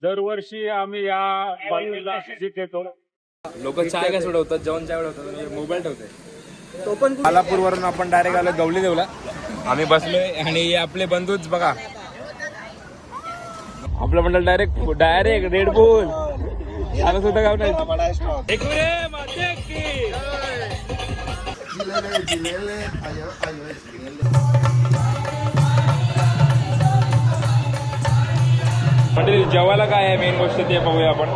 दरवर्षी आम्ही या पालखीला व्हिजिट देतो. लोक चाय काय सोडवतात, जेवण चाय ठेवतात, मोबाईल ठेवते. कोल्हापूरवरून आपण डायरेक्ट आलो गवली देवला. आम्ही बसलोय आणि आपले बंधूच बघा, आपलं मंडळ डायरेक्ट रेड बुल आता सुद्धा गाव नाही. मंडळी जेवायला काय आहे मेन गोष्ट ते बघूया आपण.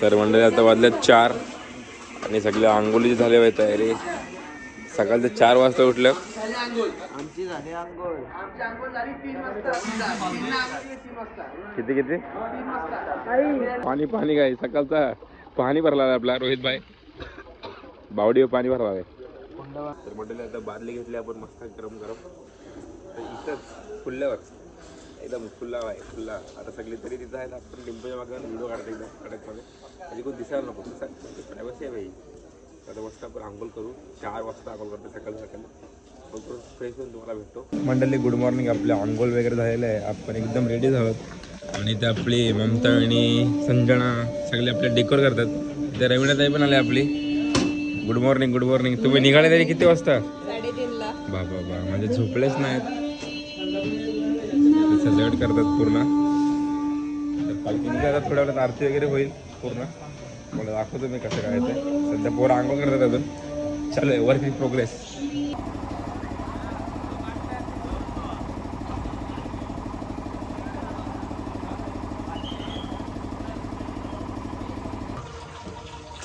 तर मंडळी आता वाजल्यात 4 आणि सगळे आंघोळी झाले होते तयारी. सकाळचे 4 वाजता उठलं. आमची झाली आंघोळ. आमची आंघोळ झाली 3 वाजता. किती पाणी काय सकाळचा पाणी भरला आहे आपला रोहित भाई बावडी पाणी भरला आहे. तर मंडळी आता बादली घेतली आपण मस्त गरम तर इथंच फुल्ल्यावर एकदम खुल्ला आहे खुल्ला. आता सगळी तरी तिथं आहेत. आपण लिंबूच्या मागे व्हिडिओ काढतो एकदम कडकमध्ये म्हणजे कोण दिसायला नको प्रायव्हसी आहे भाई. आता मस्त आपण आंघोळ करू. 4 वाजता आंघोळ करतो सकाळी फ्रेश होऊन तुम्हाला भेटतो. मंडळी गुड मॉर्निंग. आपल्या आंघोळ वगैरे झालेलं आहे. आपण एकदम रेडी आहोत आणि ते आपली ममता आणि संजना सगळे आपले डेकोर करतात. ते रवीणाताई पण आले आपली. Good morning good morning. तुम्ही निघाले तरी किती वाजता? 3:30ला. बाबा म्हणजे झोपलेच नाहीत. सजावट करतात पूर्ण. तर पालखी निघायला थोड्या वेळात आरती वगैरे होईल पूर्ण. मला दाखवतो मी कसं काय ते. सध्या पोरं आंघोळ करतात अजून. चालू आहे वर्क इन प्रोग्रेस.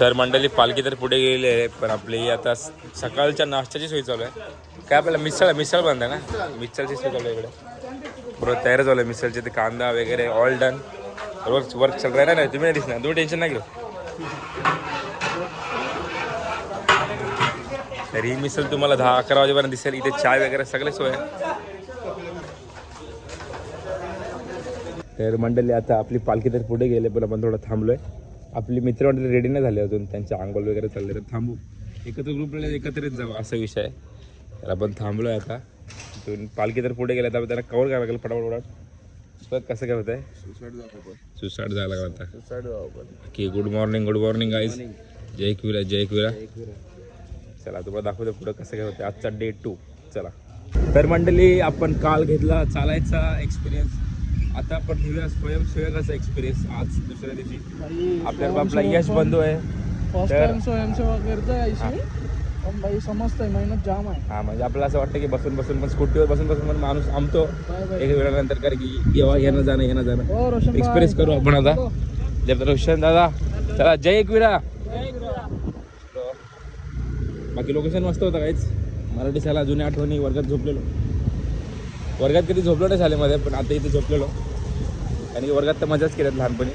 तर मंडळी पालखी तर पुढे गेलेली आहे. पण आपली आता सकाळच्या नाश्त्याची सोय चालू आहे. काय आपल्याला मिसळ बंद आहे ना. मिसळची सोय चालू आहे इकडे. बरोबर तयार झालं मिसळचे. ते कांदा वगैरे ऑल डन. रोज वर्क चालू आहे ना. तुम्ही नाही दिसणार. तुम्ही टेन्शन नाही घेऊ. तर ही मिसळ तुम्हाला 10-11 वाजेपर्यंत दिसेल. इथे चाय वगैरे सगळे सोय आहे. तर मंडळी आता आपली पालखी तर पुढे गेले पण आपण थोडं थांबलोय. आपली मित्रमंडळी रेडी नाही झाले अजून. त्यांचे आंघोळ वगैरे चालले. तर थांबू. एकत्र ग्रुपला एकत्रित जाऊ असा विषय आहे. तर आपण थांबलो आहे आता. पालखी तर पुढे गेल्या तर त्यांना कवर करायला लागेल फटाफट. कसं काय होत आहे? सुसाट जायला लागला आता की. Good morning guys. Jai Ekvira. चला तुम्हाला दाखवतो पुढं कसं काय होतं. आजचा डे 2. चला. तर मंडळी आपण काल घेतला चालायचा एक्सपिरियन्स. आता आपण घेऊया स्वयंसेवकाचा एक्सपिरियन्स. आज दुसऱ्या दिवशी आपल्याला आपला यश बंधू आहे. फर्स्ट टाइम स्वयंसेवा करतोय. पण बाई समजतंय मेहनत जाम आहे. हा म्हणजे आपल्याला असं वाटतं की बसून पण स्कूटीवर बसून पण माणूस आमतो एक वेळानंतर. कारण की येणं जाणं एक्सपिरियन्स करू आपण आता. रोशन दादा चला. जय एकविरा. बाकी लोकेशन मस्त होतं काहीच. मराठी शाळा जुन्या आठवणी. वर्गात झोपलेलो. वर्गात कधी झोपलो नाही शाळेमध्ये पण आता इथे झोपलेलो. आणि वर्गात तर मजाच केल्यात लहानपणी.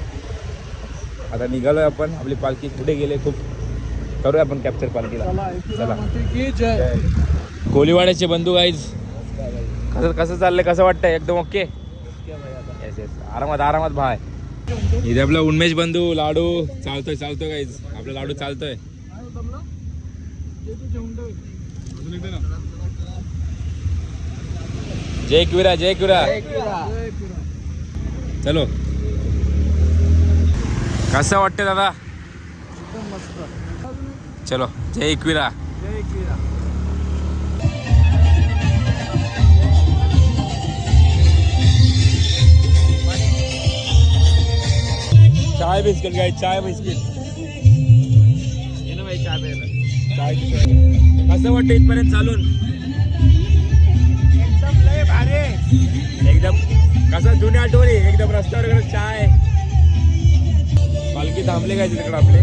आता निघालोय आपण. आपली पालखी पुढे गेले खूप. करूया आपण कॅप्चर पालखीला. चला. कोलीवाड्याचे बंधू गाईज. कसं चाललंय? कसं वाटतंय? एकदम ओके. येस आरामात भाय. इथे आपला उन्मेष बंधू लाडू चालतोय गाईज. आपला लाडू चालतोय. जय एकविरा. चलो. कसं वाटतंय दादा? चलो. जय एकविरा. चाय बिस्किट काय? चाय बिस्किट ये ना भाई. चाय प्यायला. चाय कसं वाटतं इथपर्यंत चालून? एकदम लय भारी. एकदम कसं जुन्या आठवणी. एकदम रस्त्यावर वगैरे चाय. पालखी थांबले काय तिकडे आपले.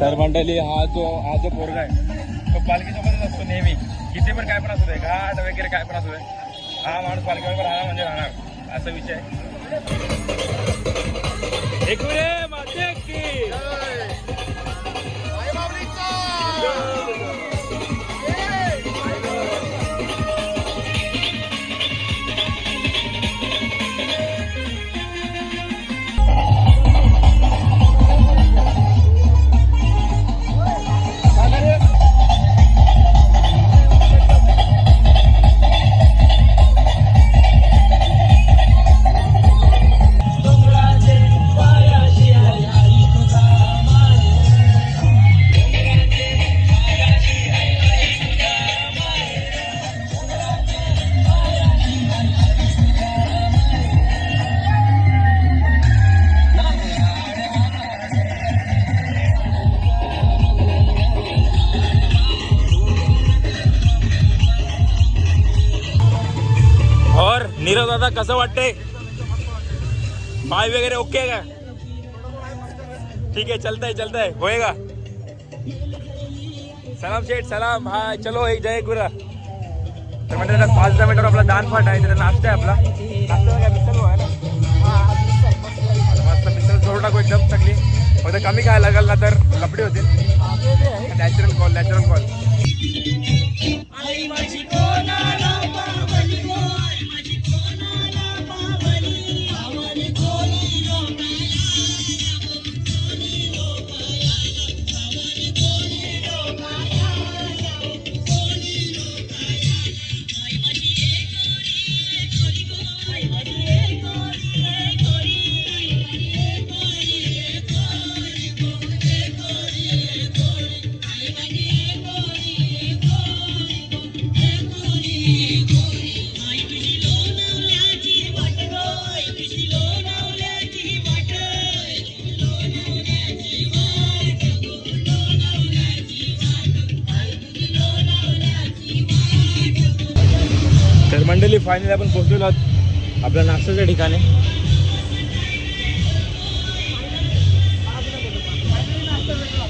तर मंडळी हा जो पोरगा आहे तो पालखीसोबतच असतो नेहमी. किती पण काय पण असू दे, घाट वगैरे काय पण असू दे, हा माणूस पालखीबरोबर राहणार म्हणजे राहणार असा विषय आहे. एकविरे माते की और नीरव दादा कसं वाटतंय? पाय वगैरे ओके का? ठीक है, चलता है होएगा. सलाम शेठ, सलाम. हाय, चलो एक जय गुरा. तर म्हणजे 5-10 मिनिटावर आपला दानपाट आहे, त्याचा नाश्ता आहे. आपला नाश्ता काय मिसळ आहे ना, मस्त मिसळ जोड टाकू एकदम सगळी. फक्त कमी खायला लागेल ना तर कपडे होतील. Natural call. तर मंडळी फायनली आपण पोहोचलेलो आहोत आपल्या नाश्त्याच्या ठिकाणी.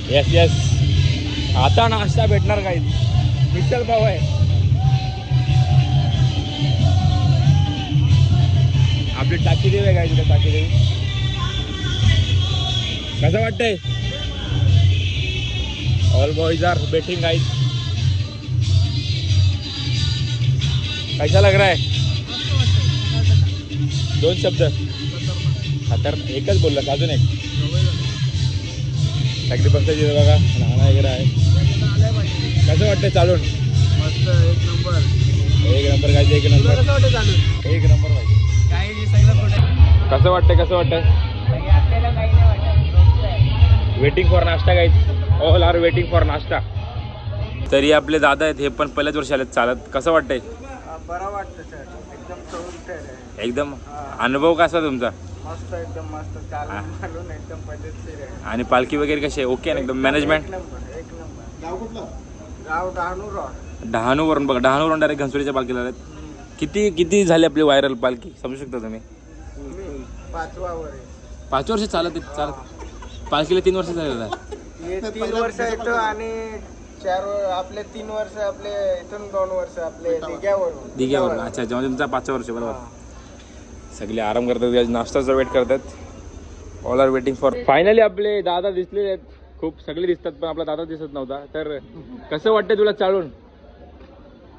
येस आता नाश्ता भेटणार काही. मिसळ पाव आहे. आपली टाकी देवी आहे काय तिथे. टाकी देवी कसं वाटतंय? All boys are betting guys. कैसा लग रहा है? 2 शब्द. तर एकच बोलला, अजून एक सगळी बसायची बघा, नाणं वगैरे आहे. कसं वाटतं चालून? मस्त, एक नंबर काय एक नंबर कसं वाटतं चालू? एक नंबर भाई. काही सगळं कसं वाटतंय? Waiting for nashta guys. All are waiting for nashta. तरी आपले दादा आहेत, हे पण पहिल्याच वर्षी आलेत चालत. कसं वाटतंय? बरं वाटतं सर, एकदम चौकट आहे. एकदम अनुभव कसा तुमचा? मस्त, एकदम मस्त. चालून एकदम पद्धतशीर आहे. आणि पालखी वगैरे कशी आहे? ओके ना एकदम मॅनेजमेंट? एक नंबर. गाव कुठलं? गाव डहाणू. डहाणूवरून बघा, डहाणूवरून डायरेक्ट घनसोलीच्या पालखीला आलेत. किती झाली आपली व्हायरल पालखी समजू शकता तुम्ही? 5वा 5 वर्ष चालत पालखीला 3 वर्ष झालेलं. 3 वर्ष येतो आणि 4 आपले 3 वर्ष आपले इथून 2 वर्ष आपले दिघ्यावरून. अच्छा, म्हणजे तुमचा 5 वर्ष बरोबर. सगळे आराम करतात, नाश्ताचा वेट करतात. All are waiting for. Finally आपले दादा दिसले आहेत. खूप सगळे दिसतात पण आपला दादा दिसत नव्हता. तर कसं वाटतंय तुला चालून?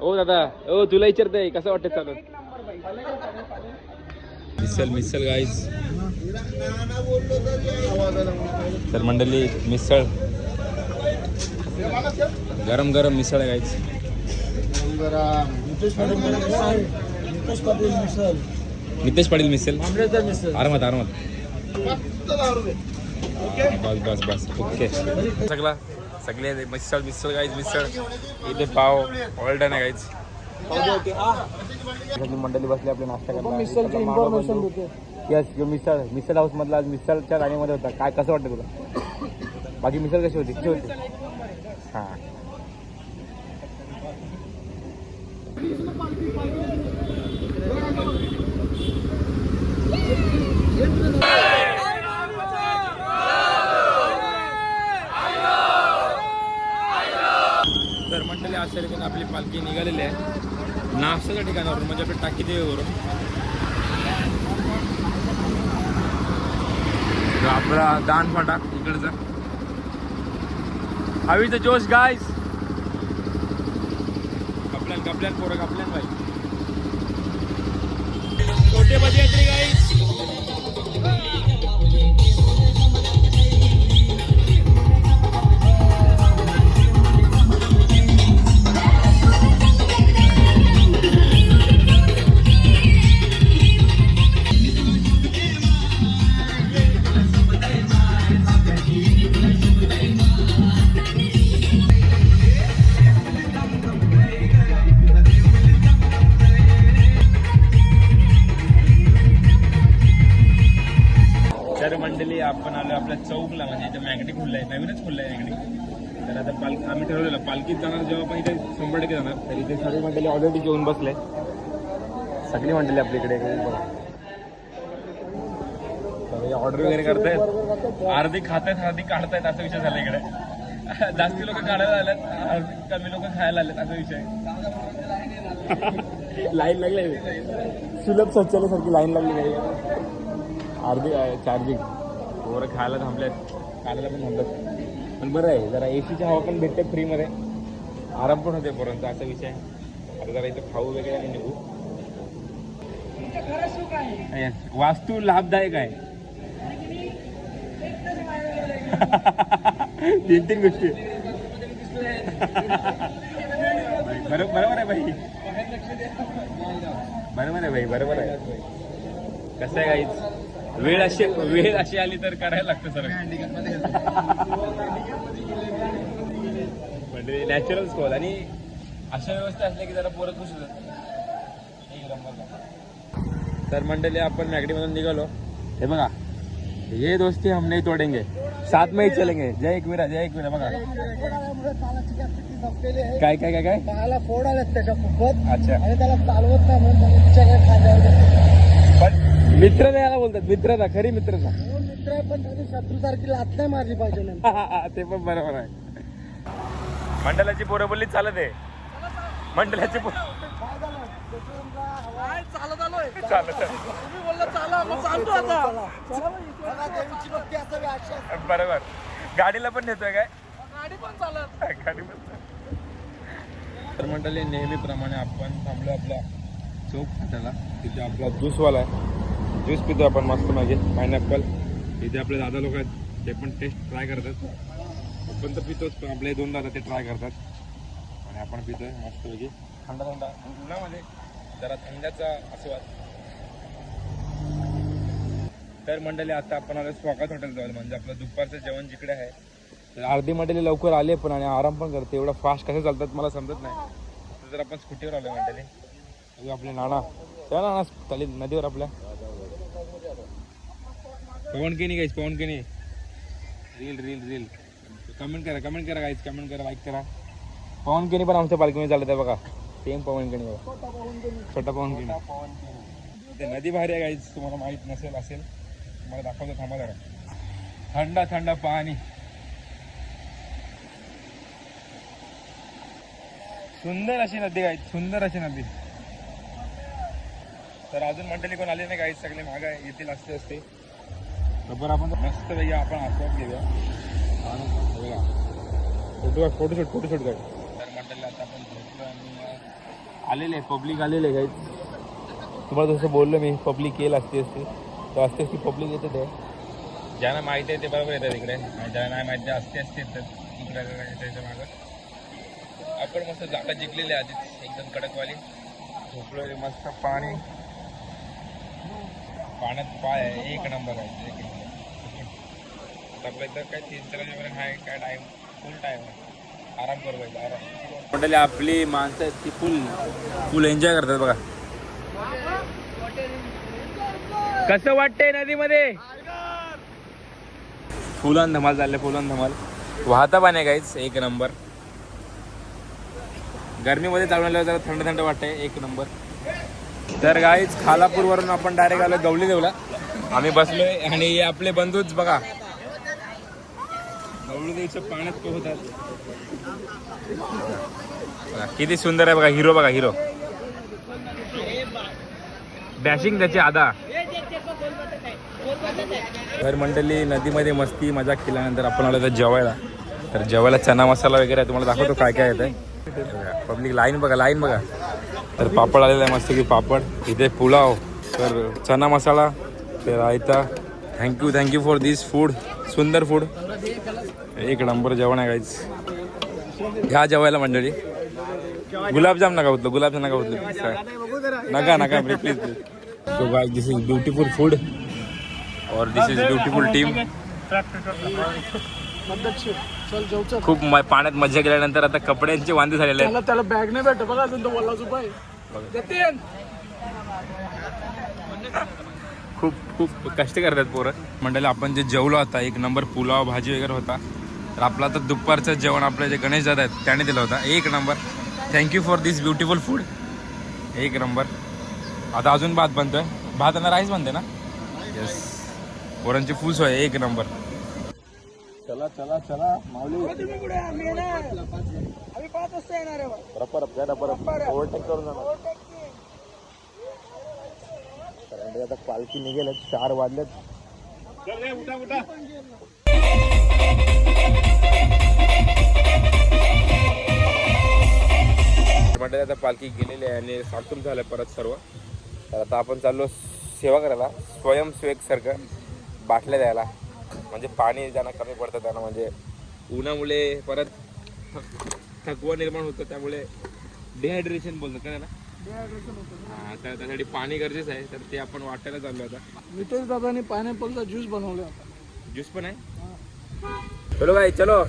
ओ दादा, ओ तुला विचारतंय कसं वाटतंय चालून? मिसळ गाईज. तर मंडळी मिसळ गरम मिसळ आहे गाईज. नितेश पाटील मिसळ. आरामात. बस ओके. सगळे मिसळ गाईज. मिसळ इथे पाव ऑल डन आहे गाईज. मंडळी बसली आपले नाश्ता करायला. यस, जो मिसळ हाऊस मधला आज मिसळच्या गाडीमध्ये होता. काय कसं वाटतं तुला? बाकी मिसळ कशी होती? हां, जवळच्या ठिकाणावरून म्हणजे आपल्या टाकी देवीवरून आपला दान फाटा इकडचा हवीचं जोश गाईज कपल्यान पोरं कपल्यान बाई छोटे बजे येते गाईज मंडळी आपण आलो आपल्या चौकला म्हणजे इथे मॅगडी खुललाय नवीनच खुललाय मॅगडी तर आता आम्ही ठरवलेलं पालखीत जाणार जेव्हा पण इथे 100% जाणार तर इथे सगळी मंडळी ऑलरेडी जेवून बसले सगळी मंडळी आपल्या इकडे ऑर्डर वगैरे करतायत अर्धी खातायत अर्धी काढतायत असा विषय झाला इकडे जास्ती लोक काढायला आलेत कमी लोक खायला आलेत असा विषय लाईन लागली सुलभ शौचालयासारखी लाईन लागली नाही अर्धी चार्जिंग पोरं खायला थांबल्यात खायला पण थांबतात पण बरं आहे जरा एसीची हवा पण भेटते फ्रीमध्ये आराम पण होते पोरांचा असा विषय आता जरा इथं खाऊ वगैरे आणि निघू वास्तू लाभदायक आहे 3 गोष्टी बरोबर आहे भाई बरोबर आहे कसं आहे काहीच वेळ अशी आली तर करायला लागतं सर म्हणजे नॅचरल स्कॉल आणि अशा व्यवस्था असल्या की जरा पोरं खुश होतात तर मंडळी आपण मॅगडीमधून निघालो हे बघा ये दोस्ती हम नहीं तोडेंगे साथ में ही चलेंगे जय एकवीरा बघा काय काय काय काय त्याला फोड आलेत त्याच्या खूपच अच्छा आणि त्याला चालवत नाही म्हणून तिच्याकडे खांद्यावर पण मित्र याला बोलतात मित्रता खरी मित्रता मित्र आहे पण त्याची शत्रू सारखी लात नाही मारली पाहिजे ते पण बरोबर आहे मंडळाची पोरं बोलली चालत आहे मंडळाची चालत आलोय चालत तुम्ही बोलला चाला मग चालतो आता देवीची भक्ती असावी अशा बरोबर गाडीला पण नेतोय काय गाडी पण चालत गाडी पण तर मंडळी नेहमीप्रमाणे आपण थांबलो आपला चौक फाट्याला तिथे आपला ज्यूसवाला आहे ज्यूस पितो आपण मस्त मागे पायनॅपल इथे आपले दादा लोक आहेत ते पण टेस्ट ट्राय करतात आपण तर पितोच पण आपले 2 दादा ते ट्राय करतात आणि आपण पितोय मस्त पैकी थंडा उन्हामध्ये जरा थंडाचा आस्वाद तर मंडळी आता आपण आलो स्वागत हॉटेल जाऊ म्हणजे आपलं दुपारचं जेवण जिकडे आहे तर अर्धी मंडळी लवकर आले पण आणि आराम पण करते एवढा फास्ट कसं चालतात मला समजत नाही तर आपण स्कूटीवर आलो मंडळी आपले नाना त्या नाना चालेल नदीवर आपल्या पवनकिनी गाईस पवनकिनी रील कमेंट करा गाईस कमेंट करा लाईक करा पवनकिनी पण आमच्या पालखीमध्ये चालत आहे बघा सेम पवनकिनी बघा छोटा पवनकिनी ते नदी भारी आहे गाईस तुम्हाला माहीत असेल तुम्हाला दाखवतो थांबा जरा थंड पाणी सुंदर अशी नदी गाईस सुंदर अशी नदी तर अजून मंडळी कोण आले नाही गाईस सगळे मागे येतील असते तर आपण मस्त पैकी आपण आस्वाद घेऊया फोटोशूट कर तर मंडळी आता आपण भेटलो आणि आलेले पब्लिक आलेले गाईस तुम्हाला जसं बोललो मी पब्लिक येईल असते तर असते पब्लिक येते ते ज्यांना माहिती आहे ते बरोबर येतात इकडे आणि ज्यांना नाही माहिती असते तर इकडे त्याच्या मागं आपण मस्त जागा जिंकलेली आधीच एकदम कडकवाली झोपलो मस्त पाण्यात पाय आहे एक नंबर आहे आपल्या इथं काय 3-4 वाजेपर्यंत आहे काय टाईम फुल टाईम आहे आराम करू पाहिजे आराम मंडळी आपली माणसं आहेत ती फुल एन्जॉय करतात बघा कसं वाटतंय नदीमध्ये फुलन धमाल चालले फुलन धमाल वाहता पाणी गाईच एक नंबर गरमीमध्ये चालवलं जरा थंड वाटतंय एक नंबर तर गाईच खालापूरवरून आपण डायरेक्ट आलो गवली देवला आम्ही बसलोय आणि आपले बंधूच बघा गवळी देवीच्या पाण्यात पोहतात किती सुंदर आहे बघा हिरो डॅशिंग त्याची आधा. घर मंडळी नदीमध्ये मस्ती मजा केल्यानंतर आपण आलो तर जेवायला. तर जेवायला चना मसाला वगैरे आहे, तुम्हाला दाखवतो काय काय येतं. पब्लिक लाईन बघा, लाईन बघा. तर पापड आलेला आहे मस्त की पापड. इथे पुलाव, तर चना मसाला, तर raita. Thank you for this food. सुंदर फूड, एक नंबर जेवण आहे गाईज. ह्या जेवायला मंडळी. गुलाबजाम नका होतलं, गुलाबजाम नका होतलं, नका please. So guys this is beautiful food और दिस इज ब्यूटीफुल टीम. खूप पाण्यात मजा केल्यानंतर आता कपड्यांचे वांदे झालेले आहेत. त्याला बॅग नाही भेटत बघा, अजून तो बोलला पाय. खूप कष्ट करतात पोरं. मंडळी आपण जे जेवलो आता एक नंबर पुलाव भाजी वगैरे होता. तर आपला तर दुपारचं जेवण आपले जे गणेश दादा आहेत त्याने दिलं होता. एक number. Thank you for this beautiful food. एक नंबर. आता अजून भात बनतोय. भात आणि राईस बनते ना. येस, पोरांची फुल सोय. एक नंबर. चला चला चला माऊली. ओव्हरटेक करून जाणार. आता पालखी निघेल. 4 वाजलेत. मंडळी आता पालखी गेलेली आहे आणि साकून झालं परत सर्व. तर आता आपण चाललो सेवा करायला. स्वयंसेवक सारखं बाटल्या द्यायला, म्हणजे पाणी ज्यांना कमी पडतं त्यांना, म्हणजे उन्हामुळे परत थकवा निर्माण होतं, त्यामुळे डिहायड्रेशन बोलतो काय ना. हां, तर त्यासाठी पाणी गरजेचं आहे. तर ते आपण वाटायला चाललो आता. नितेश दादाने पायनॅपलचा ज्यूस बनवला होता. ज्यूस पण आहे. चलो भाई चलो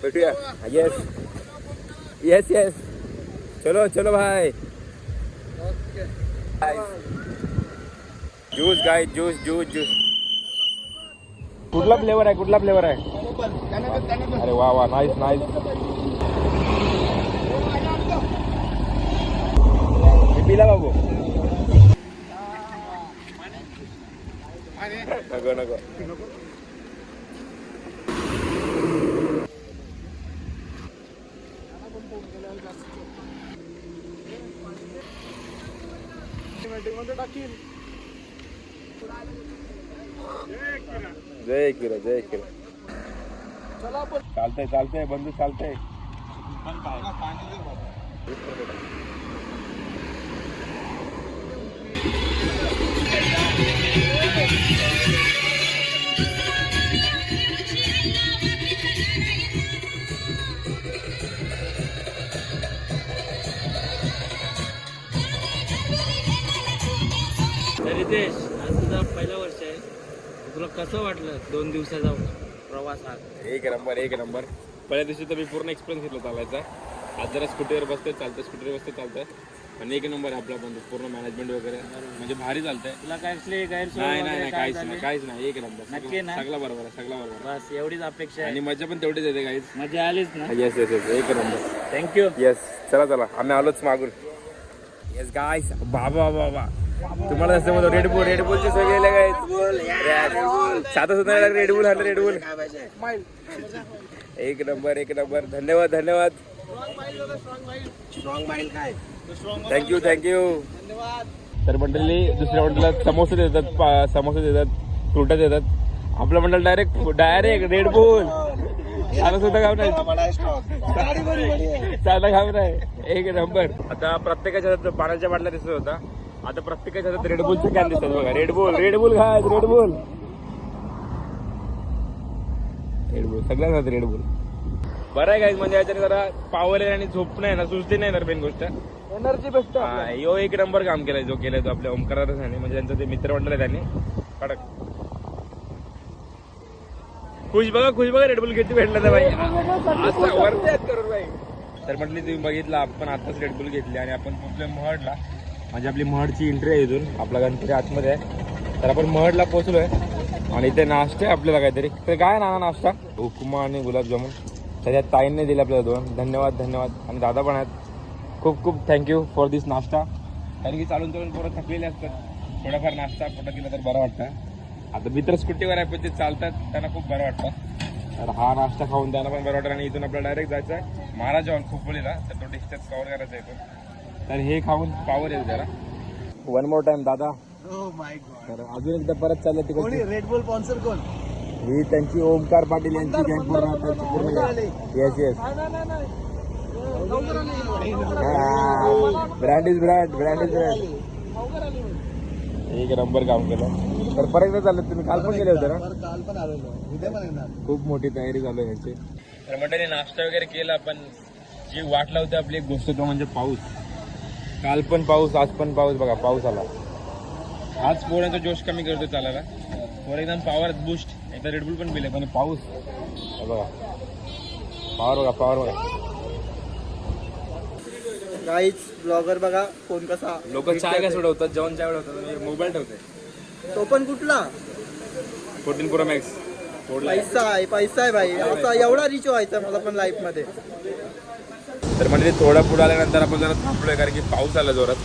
भेटूया. येस येस येस, चलो चलो भाई. ज्यूस गाय, ज्यूस ज्यूस ज्यूस. कुठला फ्लेवर आहे, कुठला फ्लेवर आहे? अरे वा वा, नाईस नाईस. पिला बाबू. नको नको. जय किरा जय किरा. चालतंय चालतंय बंधू, चालतंय. रितेश, आज तुझा पहिला वर्ष आहे. तुला कसं वाटलं 2 दिवसाचा प्रवास? हा एक नंबर एक नंबर. पहिल्या दिवशी तर मी पूर्ण एक्सपिरियन्स घेतला चालायचा. आज जरा स्कूटीवर बसतोय, स्कूटीवर बसतोय चालतंय. आणि एक नंबर आहे आपला पण पूर्ण मॅनेजमेंट वगैरे, म्हणजे भारी चालतंय. तुला काय गैरसोय नाही नाही वगैरे नाही, काय काहीच झाली? नाही काहीच नाही. एक नंबर. नक्की ना? सगळं बरोबर आहे, सगळं बरोबर आहे. बस एवढीच अपेक्षा आहे. आणि मजा पण तेवढीच येते काहीच. मजा आलीच ना. येस येस येस, एक नंबर. थँक्यू. येस, चला चला आम्ही आलोच मागून. येस गाईस, बाबा बाबा तुम्हाला जसं म्हणतो रेडबुलची सोय केली गाईस. साधा सुद्धा रेडबुल हल्लं, रेडबुल. एक नंबर एक नंबर. धन्यवाद धन्यवाद. Thank you thank you. तर मंडळी दुसऱ्या मंडळात समोसे देतात, समोसे देतात, फ्रुटा देतात. आपलं मंडळ डायरेक्ट रेडबुल. साधा सुद्धा काम नाही, साधा काम नाही. एक नंबर. आता प्रत्येकाच्या हातात पाण्याच्या बाटल्या दिसत होता, आता प्रत्येकाच्या हातात रेडबुलचे कॅन दिसतात बघा. रेडबुल रेडबुल खाय, रेडबुल रेडबुल सगळ्याच हातात रेडबुल. बरं आहे काय, म्हणजे याच्याने जरा पावर आहे आणि झोप नाही ना, सुस्ती नाही ना. मेन गोष्ट एनर्जी बेस्ट. यो एक नंबर काम केलाय जो केलाय तो आपल्या ओमकार दादाने, म्हणजे त्यांचं ते मित्र मंडळ आहे त्यांनी. कडक खुश बघा रेडबुल किती भेटलं तर भाई. असं वरती आहेत करून भाई. तर म्हटली तुम्ही बघितलं, आपण आताच रेडबुल घेतली आणि आपण पोहोचलोय महडला. म्हणजे आपली महडची एंट्री आहे इथून. आपला गणपती आतमध्ये आहे. तर आपण महडला पोहोचलोय आणि इथे नाश्ता आहे आपल्याला काहीतरी. तर काय ना नाश्ता, उपमा आणि गुलाबजामुन. त्याच्यात ताईंनी दिले आपल्याला 2. धन्यवाद धन्यवाद. आणि दादा पण आहेत. खूप खूप थँक्यू फॉर दिस नाश्ता. कारण की चालून पोरं थकलेले असतात, थोडाफार नाश्ता पोटात गेला तर बरं वाटतं. आता मित्र स्कूटीवर आहे पण ते चालतात, त्यांना खूप बरं वाटतं. तर हा नाश्ता खाऊन त्यांना पण बरं वाटतं. आणि इथून आपल्याला डायरेक्ट जायचं आहे महाराज हॉल खोपोलीला. तर तो डिस्टन्स कव्हर करायचा आहे इथून. तर हे खाऊन पावर येईल जरा. वन मोर टाइम दादा. Oh my God. तर अजून एकदा परत चाललं कोणी तिकडे. रेड बुल स्पॉन्सर कोण? ही त्यांची ओमकार पाटील यांची गँग पूर्ण. Yes yes. Brand is brand. एक नंबर काम केलं. तर परत एकदा चाललं तुम्ही काल पण गेले होते ना. काल पण आलेलो, उद्या पण येणार. खूप मोठी तयारी चालू आहे यांची. तर मंडळी नाश्ता वगैरे केला पण जी वाट लावते आपली एक गोष्ट तो म्हणजे पाऊस. काल पण पाऊस आज पण पाऊस. बघा पाऊस आला. आज पोरांचा जोश कमी करतो चालायला. पोर एकदम पॉवर बूस्ट. एकदा रेडबुल पण पिले पण पाऊस बघा. पावर बघा. गाईज ब्लॉगर बघा कोण कसा. लोक चाय काय सोडवतात, जेवण चाय सोडवतात, मोबाईल ठेवते. तो पण कुठला 14 Pro Max. पैसा आहे भाई. असा एवढा रिच व्हायचा मला पण लाईफ मध्ये. तर म्हणजे थोडा पुढे आल्यानंतर आपण जरा थांबलोय कारण की पाऊस आला जोरात.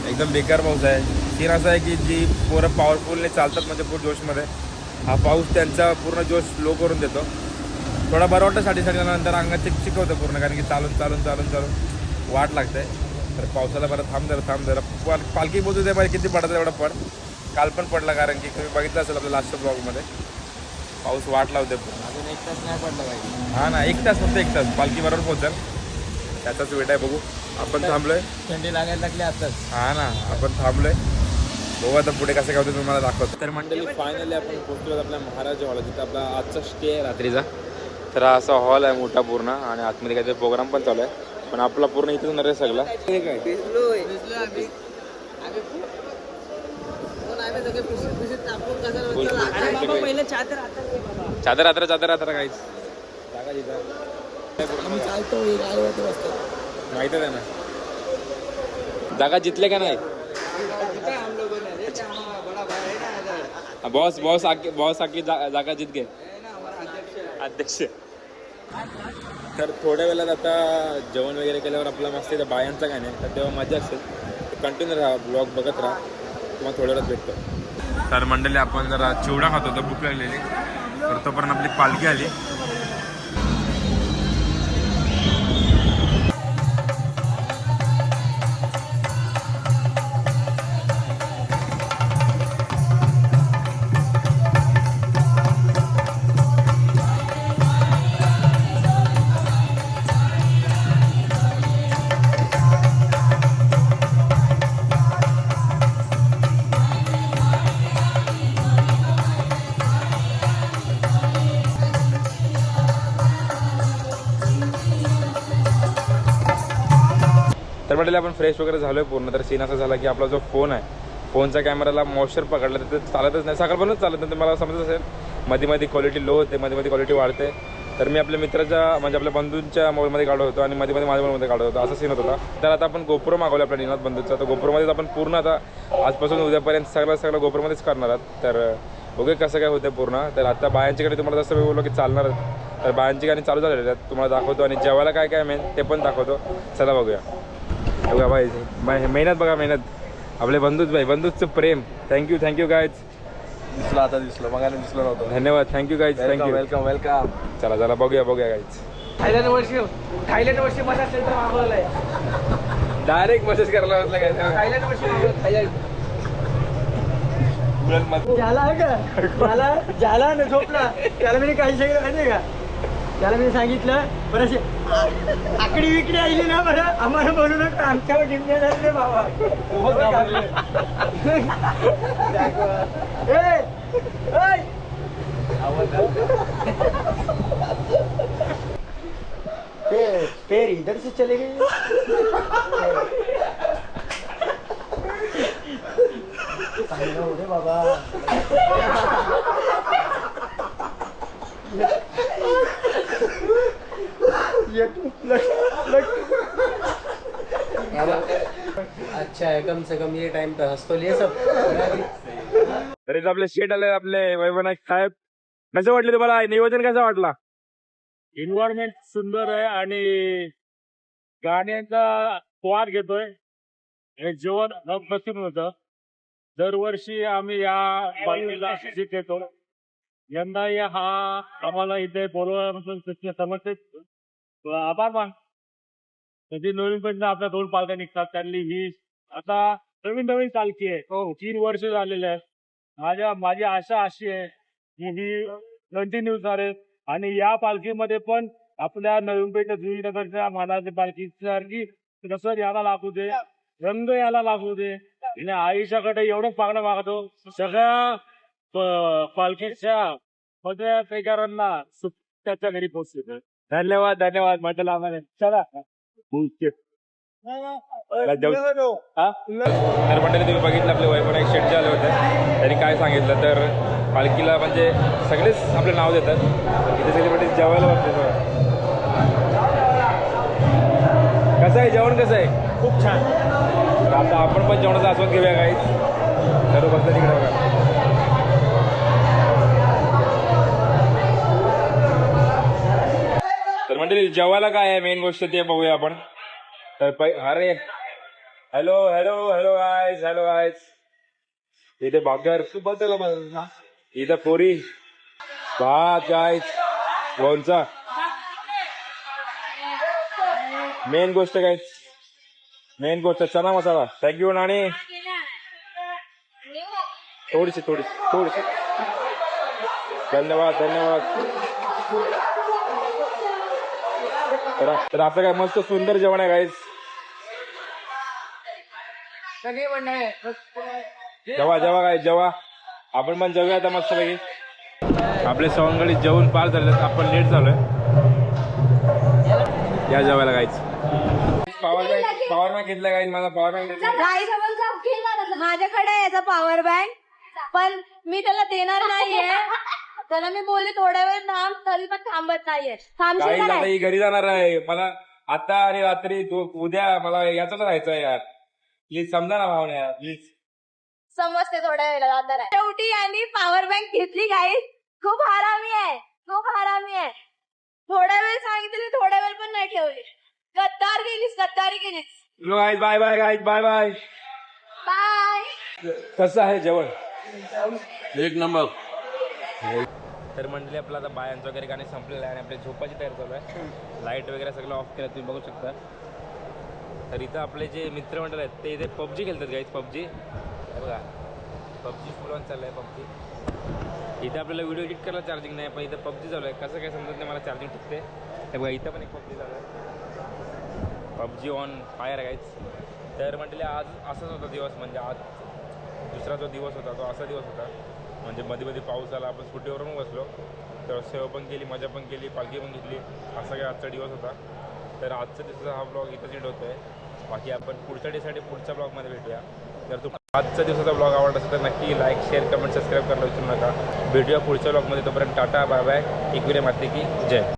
एकदम बेकार पाऊस आहे. सीन असं आहे की जी पोरं पॉवरफुलने चालतात म्हणजे पूर्ण जोशमध्ये, हा पाऊस त्यांचा पूर्ण जोश लो करून देतो. थोडा बरं वाटतं साठी नंतर अंगात चिकचिक होतं पूर्ण कारण की चालून वाट लागते. तर पावसाला बरं थांब जरा पालखी बोलू दे पाहिजे किती पडतं एवढा पड. काल पण पडला कारण की तुम्ही बघितलं असेल आपल्या लास्ट ब्लॉगमध्ये पाऊस वाट लावते पूर्ण. अजून 1 तास नाही पडला पाहिजे. हा ना, 1 तास फक्त 1 तास पालखी बरोबर पोहोचेल त्याचाच वेट आहे. बघू आपण थांबलोय. थंडी लागायला लागली आताच. हा ना, आपण थांबलोय. बघू आता पुढे कसं काय होतं तुम्हाला दाखवतो. तर मंडळी फायनली आपण पोहोचलो आपल्या महाराज हॉल जिथं आपला आजचा स्टे आहे रात्रीचा. तर हा असा हॉल आहे मोठा पूर्ण आणि आतमध्ये काहीतरी प्रोग्राम पण चालू आहे. पण आपला पूर्ण इथेच होणार आहे सगळा. हे काय चादर काहीच जागा जिथं माहित आहे ना. जागा जितले का नाही. बॉस आकी जागा जीत गए अध्यक्ष. तर थोड्या वेळात आता जेवण वगैरे केल्यावर आपला मस्त इथं बायांचा काय नाही तर तेव्हा मजा असेल. कंटिन्यू राहा ब्लॉग बघत राहा. तुम्हाला थोड्या वेळात भेटतो. तर मंडळी आपण जरा चिवडा खात होतो भूक लागलेली. तर तोपर्यंत आपली पालखी आली. तर म्हटलं आपण फ्रेश वगैरे झालो आहे पूर्ण. तर सीन असा झाला की आपला जो फोन आहे फोनच्या कॅमेराला मॉइश्चर पकडला तर ते चालतच नाही. सकाळपर्यंत चालत नाही. तर मला समजत असेल मध्ये क्वालिटी लो होते, मध्ये क्वालिटी वाढते. तर मी आपल्या मित्राच्या म्हणजे आपल्या बंधूंच्या मोबाईलमध्ये काढत होतो आणि मध्ये माझ्या मोबाईलमध्ये काढत होतो. असा सीन होता. तर आता आपण गोप्रो मागवलं आपल्या निनाद बंधूचा. तर गोप्रोमध्येच आपण पूर्ण आता आजपासून उद्यापर्यंत सगळं गोप्रोमध्येच करणार आहात. तर बघूया कसं काय होतं पूर्ण. तर आता बायांची गाणी तुम्हाला जसं मी बोललो की चालणार. तर बायांची गाणी चालू झालेली आहेत तुम्हाला दाखवतो आणि जेवायला काय काय मेन ते पण दाखवतो. चला बघूया. बघा भाई मेहनत बघा मेहनत आपले बंधूचं प्रेम. Thank you guys. दिसलं आता दिसलं मग दिसलं नव्हतं. धन्यवाद. Thank you guys. थँक्यू. वेलकम. चला बघूया गाईज. थायलंड वर्षी मसाज सेंटर मागवलंय. डायरेक्ट मसेज करायला वाटलं काय. थायलंड वर्षी मागवलं. ज्याला ना झोपला त्याला मी काही सांगितलं माहिती का. त्याला मी सांगितलं बरं अशी आकडी विकडी आली ना बरं आम्हाला बोलू नका आमच्यावर घेऊन रे बाबा. पैर इधर से चले गए. रे बाबा अच्छा है कम से कम ये टाइम पे हंस तो लिए सब. तरी आपले शेट आले आपले वैभवनायक साहेब. कसं वाटलं तुम्हाला नियोजन कसं वाटला. एन्व्हायरमेंट सुंदर आहे आणि गाण्यांचा स्वाद घेतोय. हे जेवण अप्रतिम होतं. दरवर्षी आम्ही या बातमीला विजिट येतो. यंदा हा आम्हाला इथे बोलवल्याबद्दल समजते आभार मान. म्हणजे नवीन पण आपल्या 2 पालख्या निघतात त्यातली ही आता नवीन चालकी आहे. 3 वर्ष झालेले आहेत. माझी आशा अशी आहे की ही कंटिन्यू चालेल आणि या पालखीमध्ये पण आपल्या नवीन पेठ जुईनगरच्या महाराज पालखी सारखी कसं याला लागू दे, रंग याला लागू दे. आणि आयुष्याकडे एवढंच मागणं मागतो सगळ्या पालखीच्या मध्ये पैकारांना त्याच्या घरी पोहोचतो. धन्यवाद म्हटलं आम्हाला. चला तर मंडळी तुम्ही बघितलं आपले वैभवनायक शेठ जे आले होते त्यांनी काय सांगितलं तर पालखीला म्हणजे सगळेच आपलं नाव देतात. इथे सगळे जेवायला बसले बघा. कसं आहे जेवण कसं आहे? खूप छान. तर आता आपण पण जेवणाचा आस्वाद घेऊया काही सर्व बघता तिकडे बघा. तर मंडळी जेवायला काय आहे मेन गोष्ट ते बघूया आपण. तर अरे हॅलो गायज इथे भाकर इथं पोरी भात गायज लोणचा मेन गोष्ट चना मसाला. थँक्यू नाणी. थोडीशी धन्यवाद. तर आपलं काय मस्त सुंदर जेवण आहे गाईज. जेवा काय जेवा आपण पण जेवूया आता मस्त पैकी. आपले सवंगडी जेवून पार झाले आपण लेट झालोय. या जेवायला गाईज. पॉवर बँक घेतला गाईज. माझा पॉवर बँक माझ्याकडे आहे याचा पॉवर बँक पण मी त्याला देणार नाहीये. त्याला मी बोलले थोड्या वेळ थांब तरी पण थांबत नाहीये. थांबशील गाईज का आता नाही? ही घरी जाणार आहे. मला आता आणि रात्री उद्या मला याचाच राहायचं यार. प्लीज समजा ना भावना यार प्लीज. समजते थोड्या वेळेला जाणार आहे. शेवटी यांनी पॉवर बँक घेतली गाईज. खूप हरामी आहे. थोड्या वेळ सांगितली थोड्या वेळ पण नाही ठेवली. गद्दारी केलीस. Guys bye guys bye bye. कसं आहे जेवण? एक नंबर. तर मंडळी आपलं आता बायांचं वगैरे गाणे संपलेलं आहे आणि आपल्या झोपाची तयारी चालू आहे. लाईट वगैरे सगळं ऑफ केलं तुम्ही बघू शकता. तर इथं आपले जे मित्रमंडळ आहेत ते इथे पबजी खेळतात गाईज. पबजी बघा पबजी फुल ऑन चाललं आहे. पबजी इथं आपल्याला व्हिडिओ एडिट करायला चार्जिंग नाही पण इथं पबजी चालू आहे. कसं काय समजत नाही मला चार्जिंग टिकते. हे बघा इथं पण एक पबजी चालू आहे. पबजी ऑन फायर आहे गाईज. तर मंडळी आज असाच होता दिवस. म्हणजे आज दुसरा जो दिवस होता तो असा दिवस होता म्हणजे मध्ये पाऊस आला. आपण स्कूटीवरून बसलो तर सेवा पण केली, मजा पण केली, पालखी पण घेतली. असा काही आजचा दिवस होता. तर आजच्या दिवसाचा हा ब्लॉग इथंच एंड होतो आहे. बाकी आपण पुढच्या डेसाठी पुढच्या ब्लॉगमध्ये भेटूया. तर आजच्या दिवसाचा ब्लॉग आवडला असेल तर नक्की लाईक शेअर कमेंट सबस्क्राईब करायला विसरू नका. भेटूया पुढच्या ब्लॉगमध्ये. तोपर्यंत टाटा बाय बाय. एकविरे माते की जय.